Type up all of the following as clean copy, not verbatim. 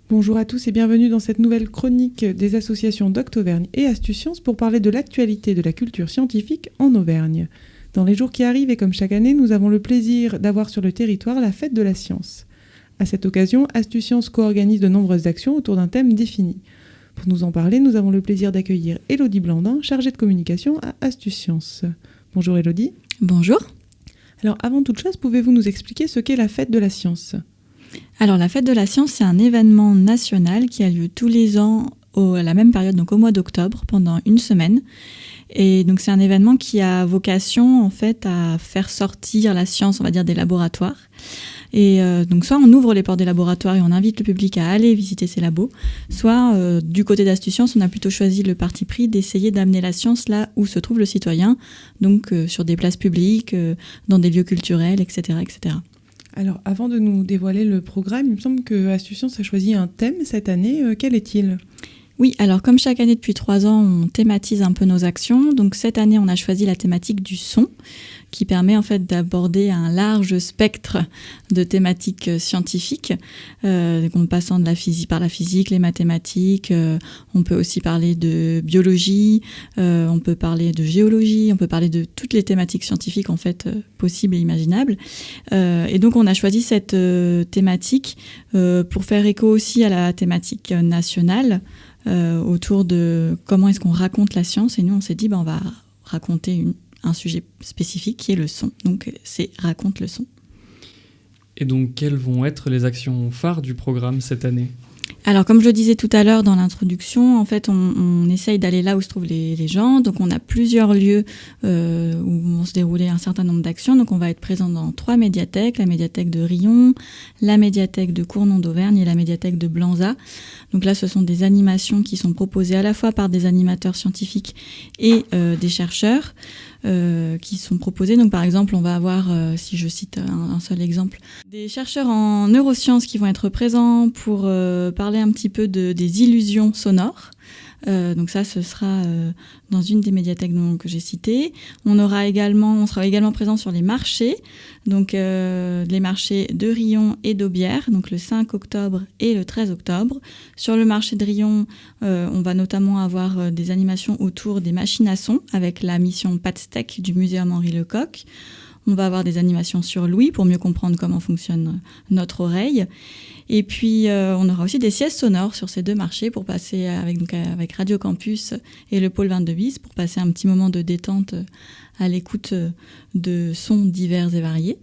Bonjour à tous et bienvenue dans cette nouvelle chronique des associations d'Octovergne et Astucience pour parler de l'actualité de la culture scientifique en Auvergne. Dans les jours qui arrivent et comme chaque année, nous avons le plaisir d'avoir sur le territoire la fête de la science. À cette occasion, Astucience co-organise de nombreuses actions autour d'un thème défini. Pour nous en parler, nous avons le plaisir d'accueillir Élodie Blandin, chargée de communication à Astucience. Bonjour Élodie. Bonjour. Alors avant toute chose, pouvez-vous nous expliquer ce qu'est la fête de la science ? Alors la fête de la science, c'est un événement national qui a lieu tous les ans à la même période, donc au mois d'octobre, pendant une semaine. Et donc c'est un événement qui a vocation en fait à faire sortir la science, on va dire, des laboratoires. Et donc soit on ouvre les portes des laboratoires et on invite le public à aller visiter ces labos, soit du côté d'Astucience, on a plutôt choisi le parti pris d'essayer d'amener la science là où se trouve le citoyen, donc sur des places publiques, dans des lieux culturels, etc., etc. Alors, avant de nous dévoiler le programme, il me semble que Astucience a choisi un thème cette année. Quel est-il ? Oui, alors comme chaque année depuis 3 ans, on thématise un peu nos actions. Donc cette année, on a choisi la thématique du son, qui permet en fait d'aborder un large spectre de thématiques scientifiques, en passant de la physique, par la physique, les mathématiques. On peut aussi parler de biologie, on peut parler de géologie, on peut parler de toutes les thématiques scientifiques en fait possibles et imaginables. Et donc on a choisi cette thématique pour faire écho aussi à la thématique nationale. Autour de comment est-ce qu'on raconte la science. Et nous, on s'est dit, on va raconter un sujet spécifique qui est le son. Donc, c'est Raconte le son. Et donc, quelles vont être les actions phares du programme cette année ? Alors, comme je le disais tout à l'heure dans l'introduction, en fait, on essaye d'aller là où se trouvent les gens. Donc, on a plusieurs lieux où vont se dérouler un certain nombre d'actions. Donc, on va être présent dans 3 médiathèques, la médiathèque de Riom, la médiathèque de Cournon d'Auvergne et la médiathèque de Blanza. Donc là, ce sont des animations qui sont proposées à la fois par des animateurs scientifiques et des chercheurs qui sont proposés. Donc, par exemple, on va avoir, si je cite un seul exemple, des chercheurs en neurosciences qui vont être présents pour parler un petit peu des illusions sonores. Donc ça, ce sera dans une des médiathèques que j'ai citées. On sera également présent sur les marchés, donc les marchés de Riom et d'Aubière, donc le 5 octobre et le 13 octobre. Sur le marché de Riom, on va notamment avoir des animations autour des machines à son avec la mission Patstech du Muséum Henri Lecoq. On va avoir des animations sur l'ouïe pour mieux comprendre comment fonctionne notre oreille. Et puis, on aura aussi des siestes sonores sur ces 2 marchés pour passer avec Radio Campus et le Pôle 22 bis pour passer un petit moment de détente à l'écoute de sons divers et variés.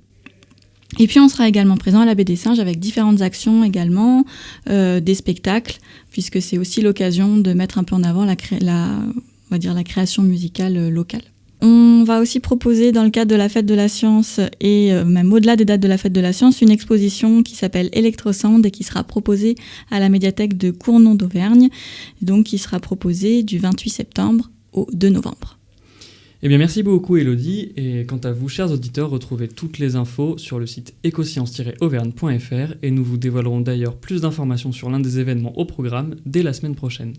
Et puis, on sera également présent à la Baie des Singes avec différentes actions également, des spectacles, puisque c'est aussi l'occasion de mettre un peu en avant la création musicale locale. On va aussi proposer dans le cadre de la fête de la science et même au-delà des dates de la fête de la science, une exposition qui s'appelle Electrosound et qui sera proposée à la médiathèque de Cournon d'Auvergne, donc qui sera proposée du 28 septembre au 2 novembre. Eh bien, merci beaucoup Élodie, et quant à vous, chers auditeurs, retrouvez toutes les infos sur le site ecoscience-auvergne.fr et nous vous dévoilerons d'ailleurs plus d'informations sur l'un des événements au programme dès la semaine prochaine.